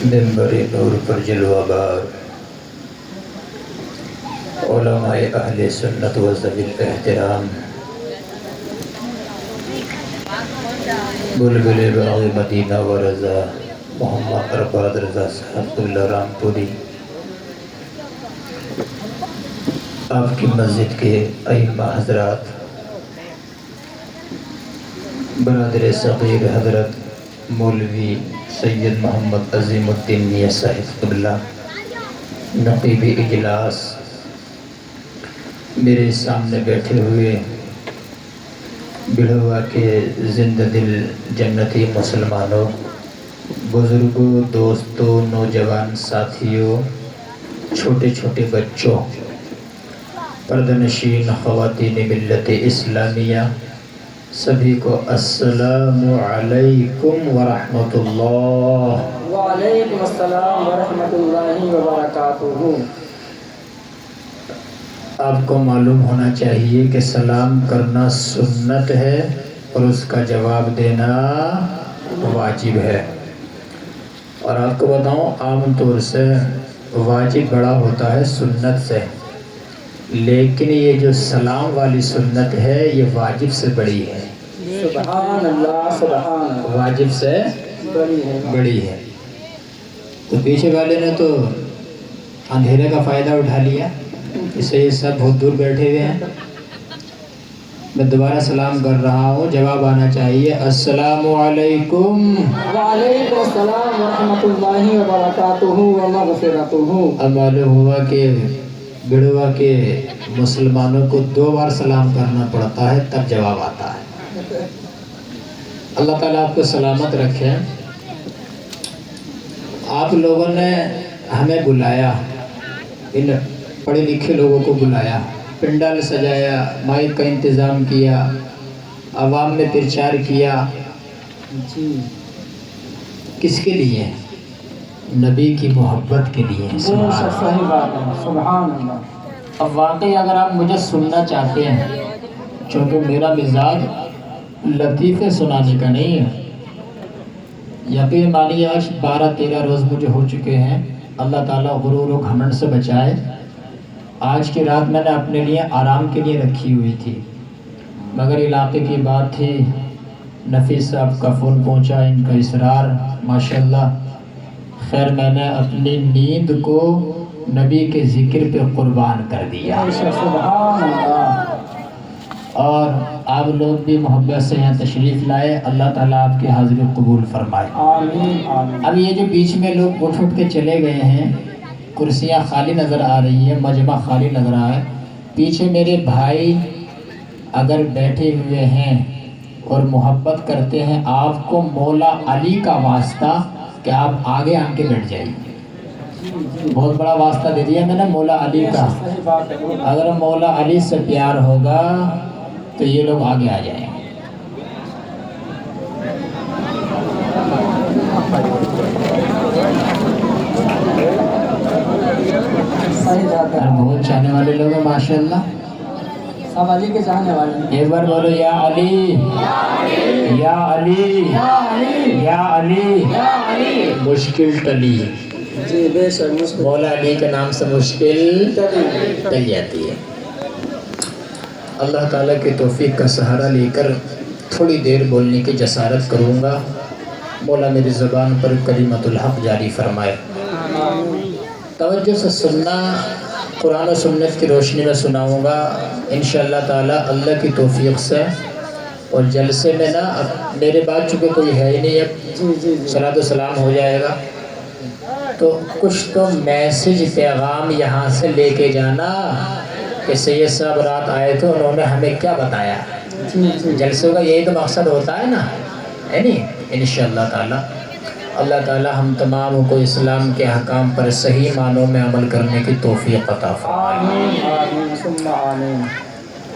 منبر نور پر جلوہ بار علماء اہل سنت و ذوی الاحترام، بلبل باغ مدینہ و رضا محمد ارباد رضا صاحب اللہ رام پوری، آپ کی مسجد کے ائمہ حضرات، برادر صغیر حضرت مولوی سید محمد عظیم الدین میاں صاحب قبلہ، نقیب اجلاس، میرے سامنے بیٹھے ہوئے بڑھوا کے زندہ دل جنتی مسلمانوں، بزرگوں، دوستوں، نوجوان ساتھیوں، چھوٹے چھوٹے بچوں، پردہ نشین خواتین ملت اسلامیہ، سبھی کو السلام علیکم ورحمۃ اللہ۔ وعلیکم السلام ورحمۃ اللہ وبرکاتہ۔ آپ کو معلوم ہونا چاہیے کہ سلام کرنا سنت ہے اور اس کا جواب دینا واجب ہے۔ اور آپ کو بتاؤں، عام طور سے واجب بڑا ہوتا ہے سنت سے، لیکن یہ جو سلام والی سنت ہے یہ واجب سے بڑی ہے۔ سبحان اللہ، سبحان اللہ، واجب سے بڑی ہے۔ تو پیچھے والے نے تو اندھیرے کا فائدہ اٹھا لیا، اس سے یہ سب بہت دور بیٹھے ہوئے ہیں۔ میں دوبارہ سلام کر رہا ہوں، جواب آنا چاہیے السلام علیکم۔ وعلیکم السلام ورحمۃ اللہ وبرکاتہ ومغفرتہ۔ اب معلوم ہوا کہ بڑھوا کے مسلمانوں کو 2 بار سلام کرنا پڑتا ہے تب جواب آتا ہے۔ اللہ تعالیٰ آپ کو سلامت رکھے۔ آپ لوگوں نے ہمیں بلایا، ان پڑھے لکھے لوگوں کو بلایا، پنڈال سجایا، مائک کا انتظام کیا، عوام میں پرچار کیا، کس کے لیے؟ نبی کی محبت کے لیے۔ صحیح بات ہے، سبحان اللہ۔ اب واقعی اگر آپ مجھے سننا چاہتے ہیں، چونکہ میرا مزاج لطیفے سنانے کا نہیں ہے، یقین مانیے آج 12-13 روز مجھے ہو چکے ہیں، اللہ تعالیٰ غرور و گھمنڈ سے بچائے۔ آج کی رات میں نے اپنے لیے آرام کے لیے رکھی ہوئی تھی، مگر علاقے کی بات تھی، نفیس صاحب کا فون پہنچا، ان کا اصرار، ماشاءاللہ۔ خیر میں نے اپنی نیند کو نبی کے ذکر پہ قربان کر دیا، سبحان اللہ۔ اور آپ لوگ بھی محبت سے یہاں تشریف لائے، اللہ تعالیٰ آپ کی حاضری قبول فرمائے۔ آمین آمین۔ اب یہ جو بیچ میں لوگ اٹھ کے چلے گئے ہیں، کرسیاں خالی نظر آ رہی ہیں، مجمع خالی لگ رہا ہے، پیچھے میرے بھائی اگر بیٹھے ہوئے ہیں اور محبت کرتے ہیں، آپ کو مولا علی کا واسطہ کہ آپ آگے آ کے بیٹھ جائیے، بہت بڑا واسطہ دے دیا میں نے مولا علی کا۔ اگر مولا علی سے پیار ہوگا تو یہ لوگ آگے آ جائیں گے۔ بہت چاہنے والے لوگ ہیں ماشاءاللہ، سب علی کے چاہنے والے ہیں۔ ایک بار بولو یا علی، یا علی، یا علی، مشکل ٹلی۔ جی بے شک، مشکل مولا علی کے نام سے مشکل ٹل جاتی ہے۔ اللہ تعالیٰ کی توفیق کا سہارا لے کر تھوڑی دیر بولنے کی جسارت کروں گا، مولا میری زبان پر کلمت الحق جاری فرمائے۔ توجہ سے سننا، قرآن و سنت کی روشنی میں سناؤں گا انشاءاللہ تعالیٰ اللہ کی توفیق سے۔ اور جلسے میں نا، اب میرے بعد چونکہ کوئی ہے ہی نہیں، اب صلاۃ و سلام ہو جائے گا، تو کچھ تو میسج پیغام یہاں سے لے کے جانا کہ سید صاحب رات آئے تھے، انہوں نے ہمیں کیا بتایا۔ جلسوں کا یہی تو مقصد ہوتا ہے نا، ہے نہیں؟ انشاءاللہ تعالیٰ اللہ تعالیٰ ہم تمام کو اسلام کے احکام پر صحیح معنوں میں عمل کرنے کی توفیق عطا فرمائے۔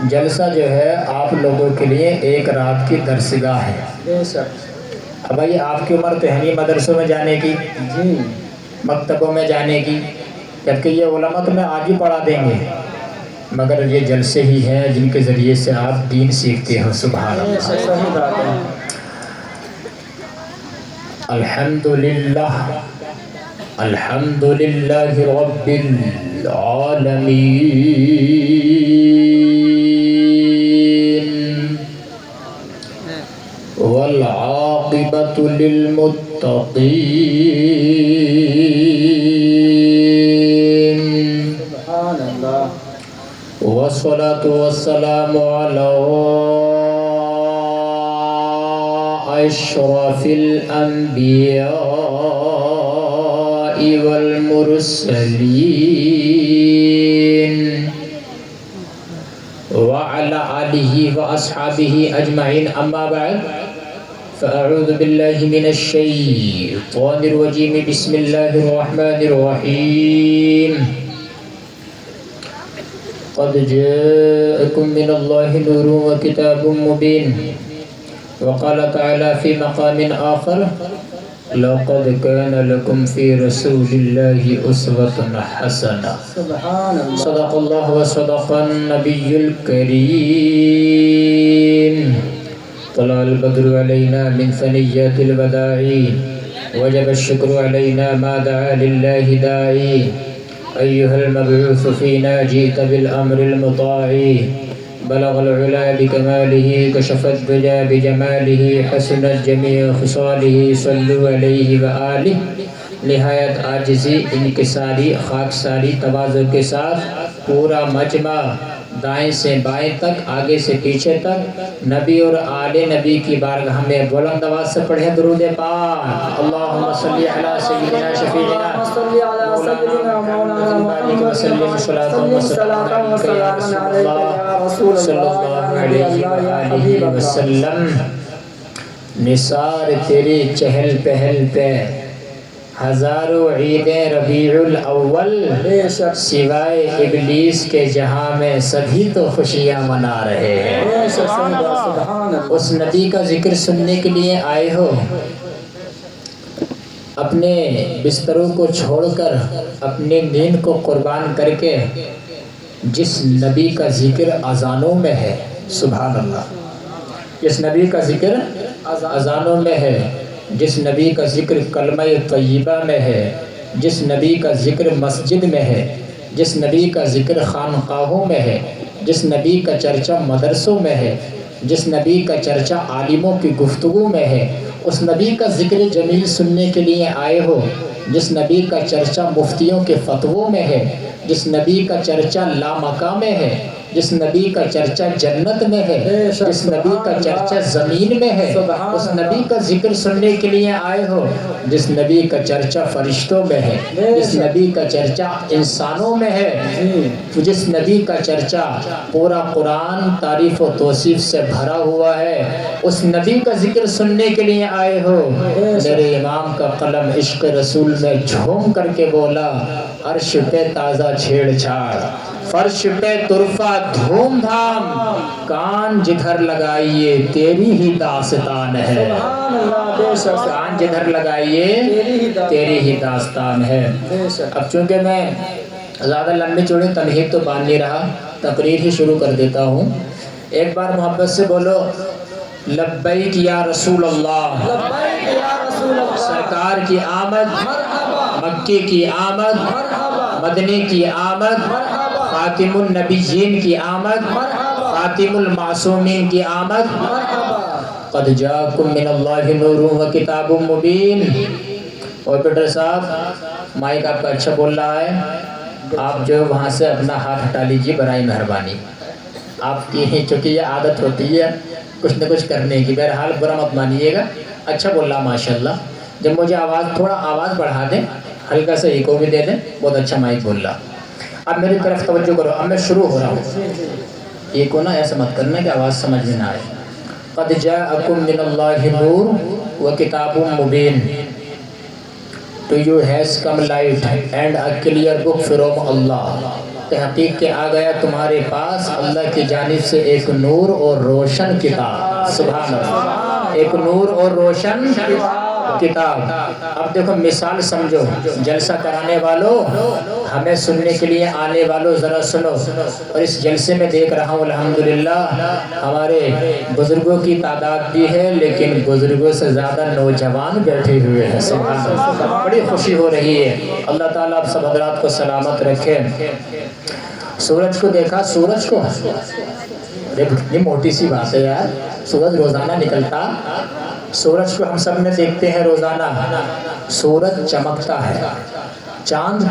جلسہ جو ہے آپ لوگوں کے لیے ایک رات کی درسگاہ ہے۔ بے شک۔ اب بھائی آپ کی عمر تو ہے نہیں مدرسوں میں جانے کی، مکتبوں میں جانے کی، جبکہ یہ علماء تمہیں آج ہی پڑھا دیں گے، مگر یہ جلسے ہی ہیں جن کے ذریعے سے آپ دین سیکھتے ہو. سبحان بے اللہ. شک صحیح بات ہے. الحمدللہ الحمدللہ رب العالمین والعاقبۃ للمتقین سبحان اللہ. والصلاة والسلام على أشرف الأنبياء والمرسلين وعلى آله وأصحابه أجمعين. أما بعد فأعوذ بالله من الشيطان الرجيم. بسم الله الرحمن الرحيم. قد جاءكم من الله نور وكتاب مبين. وقال تعالى في مقام آخر لقد كان لكم في رسول الله أسوة حسنة. سبحان اللہ. صدق الله وصدق النبي الكريم. طلع البدر علينا من ثنيات الوداع وجب الشكر علينا ما دعا لله داعي. أيها المبعوث فينا جئت بالأمر المطاع. بلغ العلا بكماله كشف الدجى بجماله حسنت جميع خصاله صلوا عليه وآله. نہایت عاجزی انکساری خاکساری تواضع کے ساتھ پورا مجمع دائیں سے بائیں تک آگے سے پیچھے تک نبی اور آل نبی کی بارگاہ میں بلند آواز سے پڑھیں درود پاک. اللہم صلی علی سیدنا شفیعنا صلی علی سیدنا مولانا محمد وسلم صلاۃ وسلام علیک یا رسول اللہ صلی اللہ علیہ وآلہ وسلم. نثار تیری چہل پہل پہ ہزاروں عیدیں ربیع الاول. بے شک. سوائے ابلیس کے جہاں میں سبھی تو خوشیاں منا رہے ہیں. بے شک صحیح بات. سبحان اللہ. اس نبی کا ذکر سننے کے لیے آئے ہو. اپنے بستروں کو چھوڑ کر اپنی نیند کو قربان کر کے جس نبی کا ذکر اذانوں میں ہے. سبحان اللہ. جس نبی کا ذکر اذانوں میں ہے، جس نبی کا ذکر کلمہ طیبہ میں ہے، جس نبی کا ذکر مسجد میں ہے، جس نبی کا ذکر خانقاہوں میں ہے، جس نبی کا چرچا مدرسوں میں ہے، جس نبی کا چرچا عالموں کی گفتگو میں ہے، اس نبی کا ذکر جمیل سننے کے لیے آئے ہو. جس نبی کا چرچا مفتیوں کے فتووں میں ہے، جس نبی کا چرچا لامکاں میں ہے، جس نبی کا چرچا جنت میں ہے، جس نبی کا چرچا زمین میں ہے، اس نبی کا ذکر سننے کے لیے آئے ہو. جس نبی کا چرچا فرشتوں میں ہے، جس نبی کا چرچا انسانوں میں ہے، جس نبی کا چرچا پورا قرآن تعریف و توصیف سے بھرا ہوا ہے، اس نبی کا ذکر سننے کے لیے آئے ہو. میرے امام کا قلم عشق رسول میں جھوم کر کے بولا عرش پہ تازہ چھیڑ چھاڑ، فرش پہ طرفہ دھوم دھام، کان جدھر لگائیے تیری ہی داستان ہے. سبحان اللہ. بے شک. کان جدھر لگائیے تیری ہی داستان ہے. بے شک. اب چونکہ میں زیادہ لمبی چوڑی تمہید تو باندھ نہیں رہا، تقریر ہی شروع کر دیتا ہوں. ایک بار محبت سے بولو لبیک یا رسول اللہ. لبیک یا رسول اللہ. سرکار کی آمد، مرحبا. مکی کی آمد، مرحبا. مدنی کی آمد، مرحبا. خاتم النبیین کی آمد، مرحبا. خاتم المعصومین کی آمد. مرحبا. قد جاءکم من اللہ نور و کتاب مبین. آپریٹر صاحب مائک آپ کا اچھا بول رہا ہے، آپ جو وہاں سے اپنا ہاتھ ہٹا لیجیے برائے مہربانی. آپ کی چونکہ یہ عادت ہوتی ہے کچھ نہ کچھ کرنے کی. بہرحال برا مت مانیے گا. اچھا بول رہا ماشاءاللہ. جب مجھے تھوڑا آواز بڑھا دیں، ہلکا سا ایکو بھی دے دیں. بہت اچھا مائک بول رہا. اب میری طرف توجہ کرو. اب میں شروع ہو رہا ہوں. ایکو نا ایسا مت کرنا کہ آواز سمجھ میں نہ آئے. قد جاءکم من اللہ نور و کتاب مبین. To you has come light and a clear book from Allah. تحقیق کہ آ گیا تمہارے پاس اللہ کی جانب سے ایک نور اور روشن کتاب. سبحان اللہ. ایک نور اور روشن کتاب. اب دیکھو مثال سمجھو, جلسہ کرانے والوں, ہمیں سننے کے لیے آنے والوں ذرا سنو. اور اس جلسے میں دیکھ رہا ہوں الحمدللہ ہمارے بزرگوں کی تعداد بھی ہے, لیکن بزرگوں سے زیادہ نوجوان بیٹھے ہوئے ہیں. سبحان اللہ, بڑی خوشی ہو رہی ہے. اللہ تعالیٰ آپ سب حضرات کو سلامت رکھے. سورج کو دیکھا, سورج کو, یہ موٹی سی بات ہے یار, سورج روزانہ نکلتا, سورج کو ہم سب نے دیکھتے ہیں روزانہ. سورج چمکتا ہے, چاند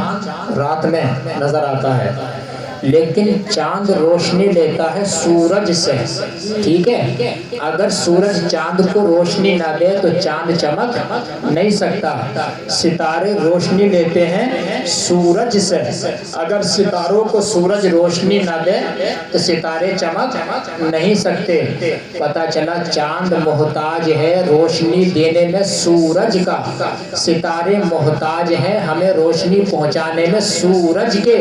رات میں نظر آتا ہے, لیکن چاند روشنی لیتا ہے سورج سے. ٹھیک ہے, اگر سورج چاند کو روشنی نہ دے تو چاند چمک نہیں سکتا. ستارے روشنی لیتے ہیں سورج سے, اگر ستاروں کو سورج روشنی نہ دے تو ستارے چمک نہیں سکتے. پتہ چلا چاند محتاج ہے روشنی دینے میں سورج کا, ستارے محتاج ہیں ہمیں روشنی پہنچانے میں سورج کے.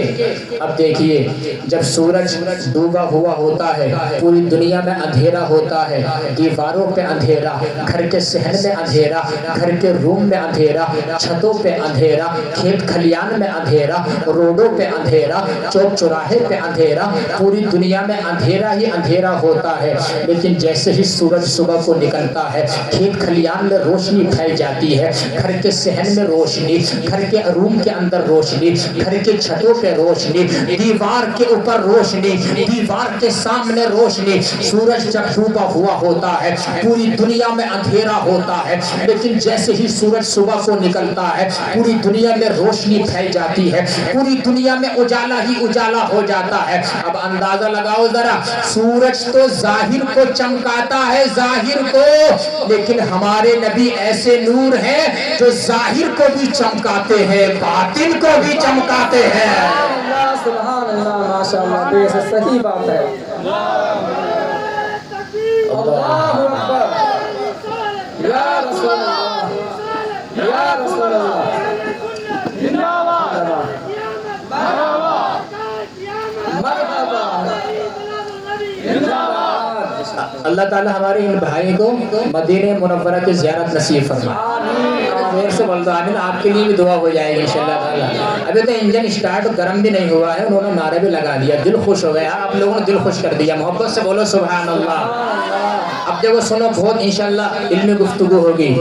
اب دیکھیے, جب سورج ڈوبا ہوا ہوتا ہے, پوری دنیا میں اندھیرا ہوتا ہے, دیواروں پہ اندھیرا, گھر کے صحن میں اندھیرا, گھر کے روم میں اندھیرا, چھتوں پہ اندھیرا, کھیت کھلیان میں اندھیرا, روڈوں پہ اندھیرا, چوک چوراہے پہ اندھیرا, پوری دنیا میں اندھیرا ہی اندھیرا ہوتا ہے. لیکن جیسے ہی سورج صبح کو نکلتا ہے, کھیت کھلیان میں روشنی پھیل جاتی ہے, گھر کے صحن میں روشنی, گھر کے روم کے اندر روشنی, گھر کے چھتوں پہ روشنی, دیوار کے اوپر روشنی, دیوار کے سامنے روشنی. سورج جب ڈوبا ہوا ہوتا ہے پوری دنیا میں اندھیرا ہوتا ہے, لیکن جیسے ہی سورج صبح کو نکلتا ہے پوری دنیا میں روشنی پھیل جاتی ہے, پوری دنیا میں اجالا ہی اجالا ہو جاتا ہے. اب اندازہ لگاؤ ذرا, سورج تو ظاہر کو چمکاتا ہے, ظاہر کو, لیکن ہمارے نبی ایسے نور ہیں جو ظاہر کو بھی چمکاتے ہیں, باطن کو بھی چمکاتے ہیں. سبحان اللہ, ماشاء اللہ, بے شک صحیح بات ہے. اللہ اکبر, یا رسول اللہ, یا رسول اللہ, اللہ تعالیٰ ہمارے ان بھائی کو مدینہ منورہ کی زیارت نصیب فرمائے. دیر سے بول دو آمین, آپ کے لیے بھی دعا ہو جائے گی انشاءاللہ تعالیٰ. ابھی تو انجن سٹارٹ گرم بھی نہیں ہوا ہے, انہوں نے نعرے بھی لگا دیا, دل خوش ہو گیا. آپ لوگوں نے دل خوش کر دیا, محبت سے بولو سبحان اللہ. اب دیکھو سنو, بہت انشاءاللہ علمی گفتگو ہوگی.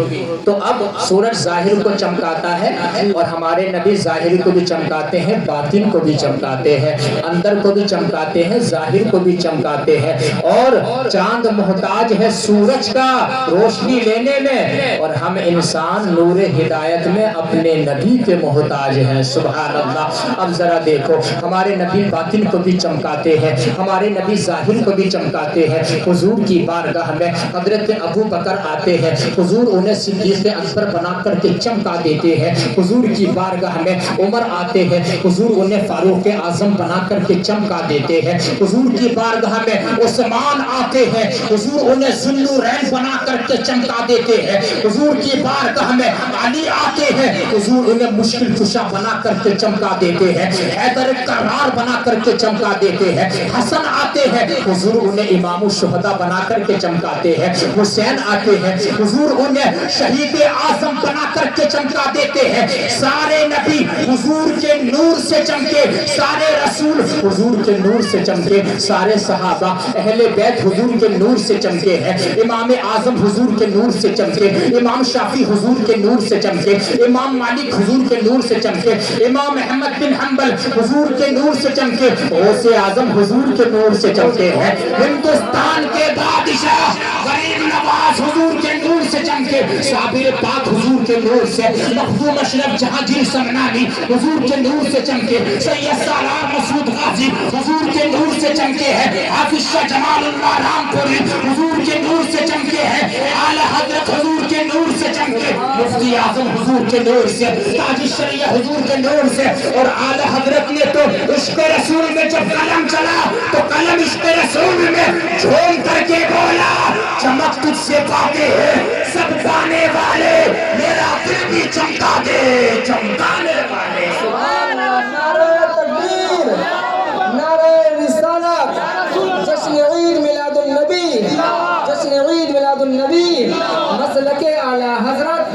تو اب سورج ظاہر کو چمکاتا ہے, اور ہمارے نبی ظاہر کو بھی چمکاتے ہیں, باطن کو بھی چمکاتے ہیں, اندر کو بھی چمکاتے ہیں, ظاہر کو بھی چمکاتے ہیں. اور چاند محتاج ہے سورج کا روشنی لینے میں, اور ہم انسان نور ہدایت میں اپنے نبی کے محتاج ہیں. سبحان اللہ. اب ذرا دیکھو, ہمارے نبی باطن کو بھی چمکاتے ہیں, ہمارے نبی ظاہر کو بھی چمکاتے ہیں. حضور کی بارگاہ میں حضرت ابو بکر آتے ہیں, حضور انہیں صدیق اکبر بنا کر کے چمکا دیتے ہیں. حضور کی بارگاہ میں عمر آتے ہیں, حضور انہیں فاروق اعظم بنا کر کے چمکا دیتے ہیں. حضور کی بارگاہ میں عثمان آتے ہیں, حضور انہیں ذوالنورین بنا کر کے چمکا دیتے ہیں. حضور کی بارگاہ میں علی آتے ہیں, حضور انہیں مشکل کشا بنا کر کے چمکا دیتے ہیں. حیدر کرار بنا کر کے چمکا دیتے ہیں. حسن آتے ہیں, حضور انہیں امام الشہداء بنا کر کے چمکاتے ہیں. حسین آتے ہیں, حضور انہیں شہید اعظم بنا کر کے چمکا دیتے ہیں. سارے نبی حضور کے نور سے چمکے, سارے رسول حضور کے نور سے چمکے, سارے صحابہ اہل بیت حضور کے نور سے چمکے ہیں. امام اعظم حضور کے نور سے چمکے, امام شافعی حضور کے نور سے چمکے, امام مالک حضور کے نور سے چمکے, امام احمد بن حنبل حضور کے نور سے چمکے, غوث اعظم حضور کے نور سے چمکے ہیں. ہندوستان کے بادشاہ غریب نواز حضور کے نور سے چمکے, صابر پاک حضور کے نور سے, مخدوم اشرف جہانگیر سمنانی حضور کے نور سے چمکے, سید سالار مسعود غازی حضور کے نور سے چمکے ہیں. حافظ شاہ جمال اللہ رام پوری حضور کے نور سے چمکے ہیں. اعلی حضرت حضور کے نور سے چمکے, مفتی اعظم حضور کے نور سے, تاج الشریعہ حضور کے نور سے. اور اعلی حضرت نے تو عشق رسول میں جب قلم چلا تو قلم عشق رسول میں جھوم کر کے بولا, چمک تجھ سے پاتے ہیں سب پانے والے, میرا دل بھی چمکا دے چمکانے والے. سبحان اللہ, نعرہ تکبیر, نعرہ رسالت, جشن عید میلاد النبی, جشن عید میلاد النبی, مسلک اعلی حضرت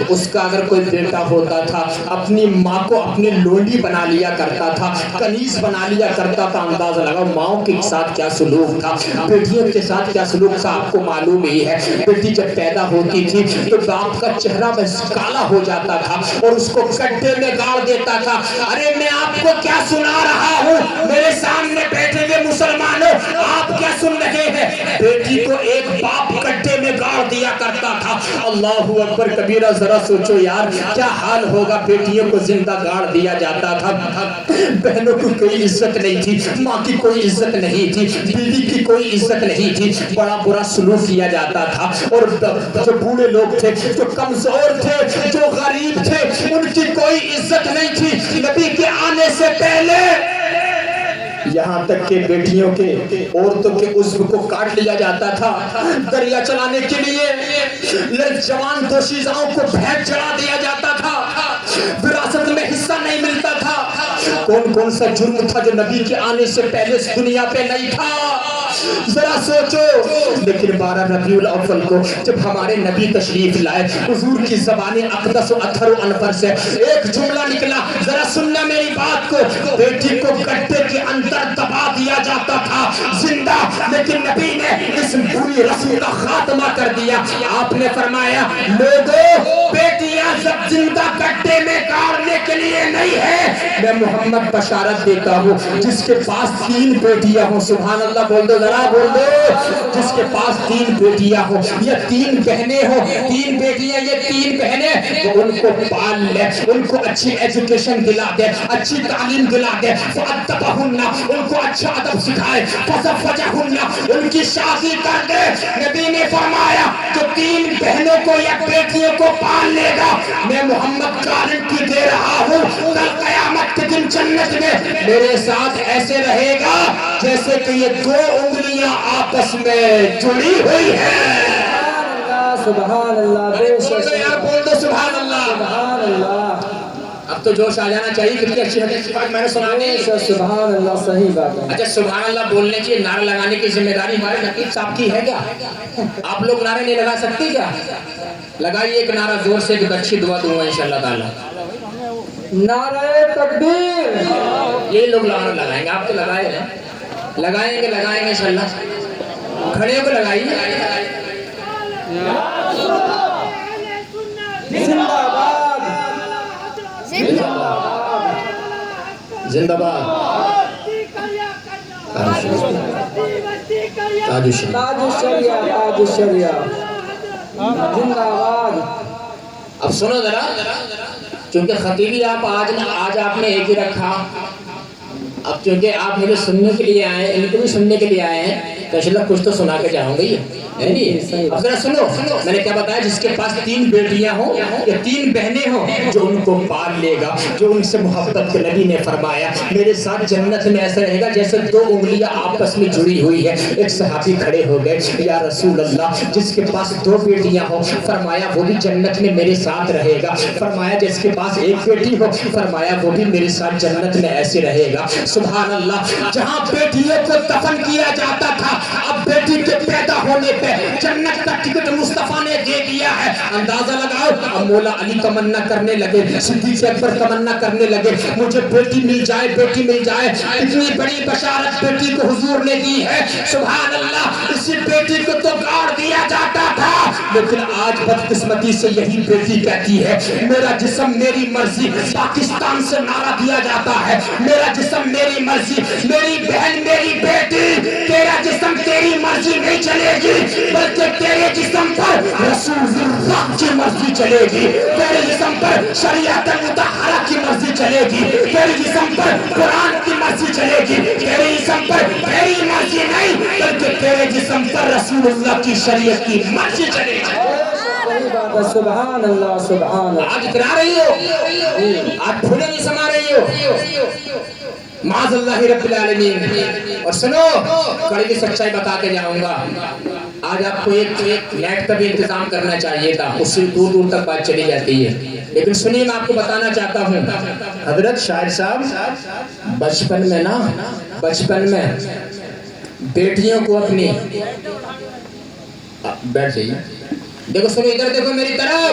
تو اس کا اگر کوئی بیٹا ہوتا تھا اپنی ماں کو اپنی لونڈی بنا لیا کرتا تھا، کنیز بنا لیا کرتا تھا۔ اندازہ لگاؤ ماؤں کے ساتھ کیا سلوک تھا، بیٹیوں کے ساتھ کیا سلوک تھا، آپ کو معلوم ہی ہے۔ بیٹی جب پیدا ہوتی تھی تو باپ کا چہرہ بس کالا ہو جاتا تھا اور اس کو گڈھے میں گاڑ دیتا تھا۔ ارے میں آپ کو کیا سنا رہا ہوں، میرے سامنے بیٹھے ہوئے مسلمانوں آپ کیا سن رہے ہیں؟ بیٹی کو ایک باپ گڈھے میں گاڑ دیا کرتا تھا۔ اللہ اکبر کبیرہ، ذرا سوچو یار کیا حال ہوگا، بیٹیوں کو زندہ گاڑ دیا جاتا تھا۔ بہنوں کو کوئی عزت نہیں تھی، ماں کی کوئی عزت نہیں تھی، بیوی کی کوئی عزت نہیں تھی، بڑا برا سلوک کیا جاتا تھا۔ اور جو بوڑھے لوگ تھے، جو کمزور تھے، جو غریب تھے، ان کی کوئی عزت نہیں تھی۔ نبی کے آنے سے پہلے یہاں تک کہ بیٹیوں کے، عورتوں کے عضو کو کاٹ لیا جاتا تھا دریا چلانے کے لیے، جوان دوشیزاؤں کو بھینٹ چڑھا دیا جاتا تھا، وراثت میں حصہ نہیں ملتا تھا۔ کون کون سا جرم تھا جو نبی کے آنے سے پہلے اس دنیا پہ نہیں تھا، ذرا سوچو۔ لیکن 12 ربیع الاول کو جب ہمارے نبی تشریف لائے، حضور کی زبان اقدس و اطہر و انفر سے ایک جملہ نکلا، ذرا سننا میری بات کو۔ بیٹی کو گڈھے کے اندر دبا دیا جاتا تھا زندہ، لیکن نبی نے اس بری رسم کا خاتمہ کر دیا۔ آپ نے فرمایا لوگوں، بیٹیاں سب زندہ گڈھے میں گاڑنے کے لیے نہیں ہے، میں محمد بشارت دیتا ہوں جس کے پاس 3 بیٹیاں ہوں، سبحان اللہ بول دو، ذرا بول دو، جس کے پاس 3 بیٹیاں ہوں یا 3 بہنیں ہوں، 3 بیٹیاں یا 3 بہنیں، تو ان کو پال لے، ان کو اچھی ایجوکیشن دلا دے، اچھی تعلیم دلا دے، فَأَدَّبَهُنَّ، ان کو اچھا ادب سکھائے، فَزَوَّجَهُنَّ، ان کی شادی کر دے۔ نبی نے فرمایا جو 3 بہنوں کو یا بیٹیوں کو پال لے گا، میں محمد گارنٹی دے رہا ہوں کل قیامت کے دن جنت میں میرے ساتھ ایسے رہے گا جیسے کہ یہ 2 انگلیاں آپس میں جڑی ہوئی ہیں۔ سبحان اللہ، بے شک بول دو سبحان اللہ۔ سبحان اللہ، اب تو جوش آ جانا چاہیے، کتنی اچھی حدیث کی بات میں نے سنا دی۔ سبحان اللہ، صحیح بات ہے۔ اچھا سبحان اللہ بولنے کی، نعرہ لگانے کی ذمہ داری ہمارے نقیب صاحب کی ہے کیا؟ آپ لوگ نعرے نہیں لگا سکتے کیا؟ لگائیے ایک نعرہ زور سے، ایک اچھی دعا دوں گا انشاءاللہ تعالی۔ نعرہ تکبیر، یہ لوگ نعرہ لگائیں گے، آپ تو لگائے ہیں، لگائیں گے انشاءاللہ، کھڑے ہو کے لگائیے۔ زندہ باد، زندہ باد، تاج الشریعہ، تاج الشریعہ، تاج الشریعہ، زندہ باد۔ اب سنو ذرا، چونکہ خطیبی آپ آج آپ نے ایک ہی رکھا، اب چونکہ آپ مجھے سننے کے لیے آئے ہیں، ان کو بھی سننے کے لیے آئے ہیں، تو انشاءاللہ کچھ تو سنا کے جاؤں گی۔ اب ذرا سنو، میں نے کیا بتایا، جس کے پاس 3 بیٹیاں ہوں یا 3 بہنیں ہوں، جو ان کو پال لے گا، جو ان سے محبت کے، نبی نے فرمایا میرے ساتھ جنت میں ایسا رہے گا جیسے 2 انگلیاں آپس میں جڑی ہوئی ہے۔ ایک صحابی کھڑے ہو گئے، یا رسول اللہ جس کے پاس 2 بیٹیاں ہوں، فرمایا وہ بھی جنت میں میرے ساتھ رہے گا۔ فرمایا جس کے پاس 1 بیٹی ہو، فرمایا وہ بھی میرے ساتھ جنت میں ایسے رہے گا۔ سبحان اللہ، جہاں بیٹیوں کو دفن کیا جاتا تھا، اب بیٹی کے پیدا ہونے پہ جنت کا ٹکٹ مصطفیٰ نے دے دیا ہے۔ اندازہ لگاؤ، اب مولا علی تمنا کرنے لگے، صدیق اکبر تمنا کرنے لگے، مجھے بیٹی مل جائے، بیٹی مل جائے۔ اتنی بڑی بشارت بیٹی کو حضور نے دی ہے، سبحان اللہ، اسی بیٹی کو تو گاڑ دیا جاتا تھا، لیکن آج بدقسمتی سے یہی بیٹی کہتی ہے میرا جسم میری مرضی۔ پاکستان سے نعرہ دیا جاتا ہے میرا جسم میری مرضی، میری بہن میری بیٹی، تیرا جسم تیری مرضی نہیں چلے گی، بلکہ تیرے جسم پر رسول اللہ کی مرضی چلے گی، تیرے جسم پر شریعت مطہرہ کی مرضی چلے گی، تیرے جسم پر قرآن کی مرضی چلے گی، تیرے جسم پر تیری مرضی نہیں بلکہ تیرے جسم پر رسول اللہ کی شریعت کی مرضی چلے گی۔ سبحان اللہ، سبحان اللہ۔ آج اترا رہی ہو، آج پھولے نہیں سما رہی ہو، معاذ اللہ رب العالمین۔ اور سنو، کڑی کی سچائی بتا کے جاؤں گا، آج آپ کو ایک نیٹ کا بھی انتظام کرنا چاہیے تھا، اس سے دور دور تک بات چلی جاتی ہے، لیکن سنیے میں آپ کو بتانا چاہتا ہوں، حضرت شاعر صاحب بچپن میں بیٹیوں کو اپنی، بیٹھ جائیے، دیکھو سنو ادھر دیکھو میری طرف،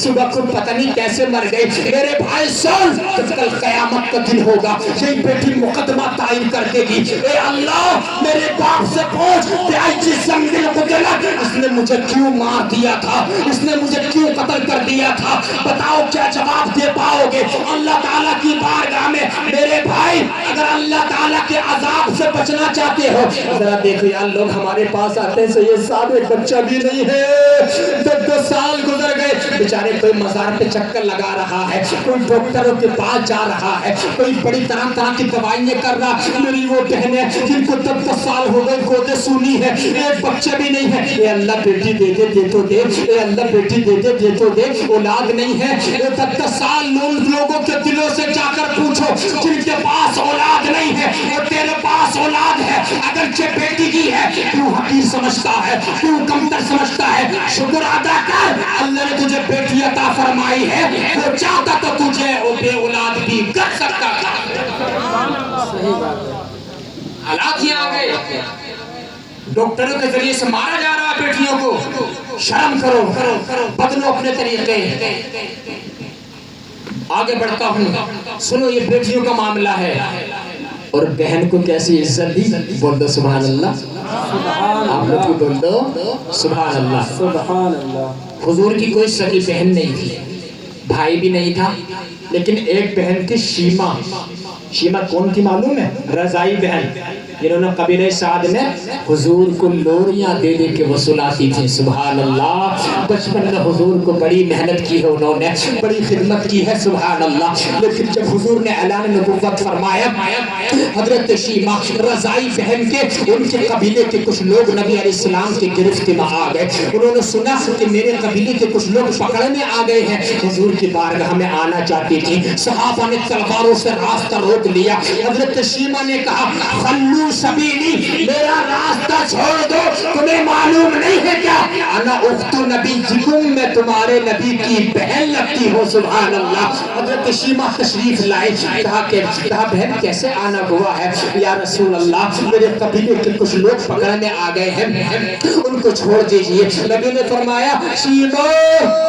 صبح کو پتہ نہیں کیسے مر گئی. میرے بھائی سن, جب کل قیامت کا دن ہوگا یہی بیٹی مقدمہ تعین کر دے گی, اے اللہ میرے باپ سے پوچھ کہ ایسی زنگل قتلت, اس نے مجھے کیوں مار دیا تھا, اس نے مجھے کیوں قتل کر دیا تھا, بتاؤ کیا جواب دے پاؤ گے اللہ تعالیٰ کی بارگاہ میں. میرے بھائی اگر اللہ تعالیٰ کے عذاب سے بچنا چاہتے ہو, ذرا دیکھو یار لوگ ہمارے پاس آتے ہیں سید صاحب ایک بچہ بھی نہیں ہے, 10 سال گزر گئے, بیچارے کوئی مزار پہ چکر لگا رہا ہے, کوئی ڈاکٹروں کے پاس جا رہا ہے, کوئی بڑی طرح کی دوائیں کر رہا. میری وہ بہنیں جن کو 10 سال ہو گئے گودے سونی ہے, ایک بچہ بھی نہیں ہے. اے اللہ بیٹی دے دے دے تو دے, اے اللہ بیٹی دے دے دے تو دے, اولاد نہیں ہے. 10 سال لوگوں کے دلوں سے جا کر پوچھو جن کے پاس اولاد نہیں ہے, اور تیرے پاس اولاد ہے اگرچہ بیٹی کی ہے, کیوں حقیر سمجھتا ہے, کیوں کمتر سمجھتا ہے. شکر ادا کر اللہ نے تجھے بیٹی عطا فرمائی ہے, وہ چاہتا تو تجھے بے اولاد بھی کر سکتا تھا. حالات یہ آ گئے, ڈاکٹروں کے ذریعے سے مارا جا رہا بیٹیوں کو. شرم کرو, بدلو اپنے طریقے. آگے بڑھتا ہوں, سنو یہ بیٹیوں کا معاملہ ہے. اور بہن کو کیسی عزت دی, بول دو سبحان اللہ. آپ لوگ بھی بول دو سبحان اللہ. سبحان اللہ. حضور کی کوئی سگی بہن نہیں تھی, بھائی بھی نہیں تھا, لیکن ایک بہن تھی شیمہ. شیمہ کون تھی معلوم ہے؟ رضائی بہن, جنہوں نے قبیلہ سعد میں حضور کو لوریاں دے دے کے وصولاتی تھیں. سبحان اللہ. بچپن میں حضور کو بڑی محنت کی ہے, انہوں نے بڑی خدمت کی ہے. سبحان اللہ. لیکن جب حضور نے اعلان نبوت فرمایا, حضرت شیمہ رضائی بہن کے ان کے قبیلے کے کچھ لوگ نبی علیہ السلام کے گرفت میں آ گئے. انہوں نے سنا کہ میرے قبیلے کے کچھ لوگ پکڑنے آ گئے ہیں, حضور کی بارگاہ میں آنا چاہتی تھی. صحابہ نے تلواروں سے راستہ روک لیا. حضرت شیمہ نے کہا خلو سبیلی, میرا راستہ چھوڑ دو, تمہیں معلوم نہیں ہے کیا انا اخت نبی جکم, میں تمہارے نبی کی بہن لگتی ہوں. سبحان اللہ. حضرت شیمہ تشریف لائے, کہا بہن کیسے آنا ہوا ہے؟ یا رسول اللہ میرے قبیلے کے کچھ لوگ پکڑنے آ گئے ہیں, ان کو چھوڑ دیجئے. نبی نے فرمایا شیمہ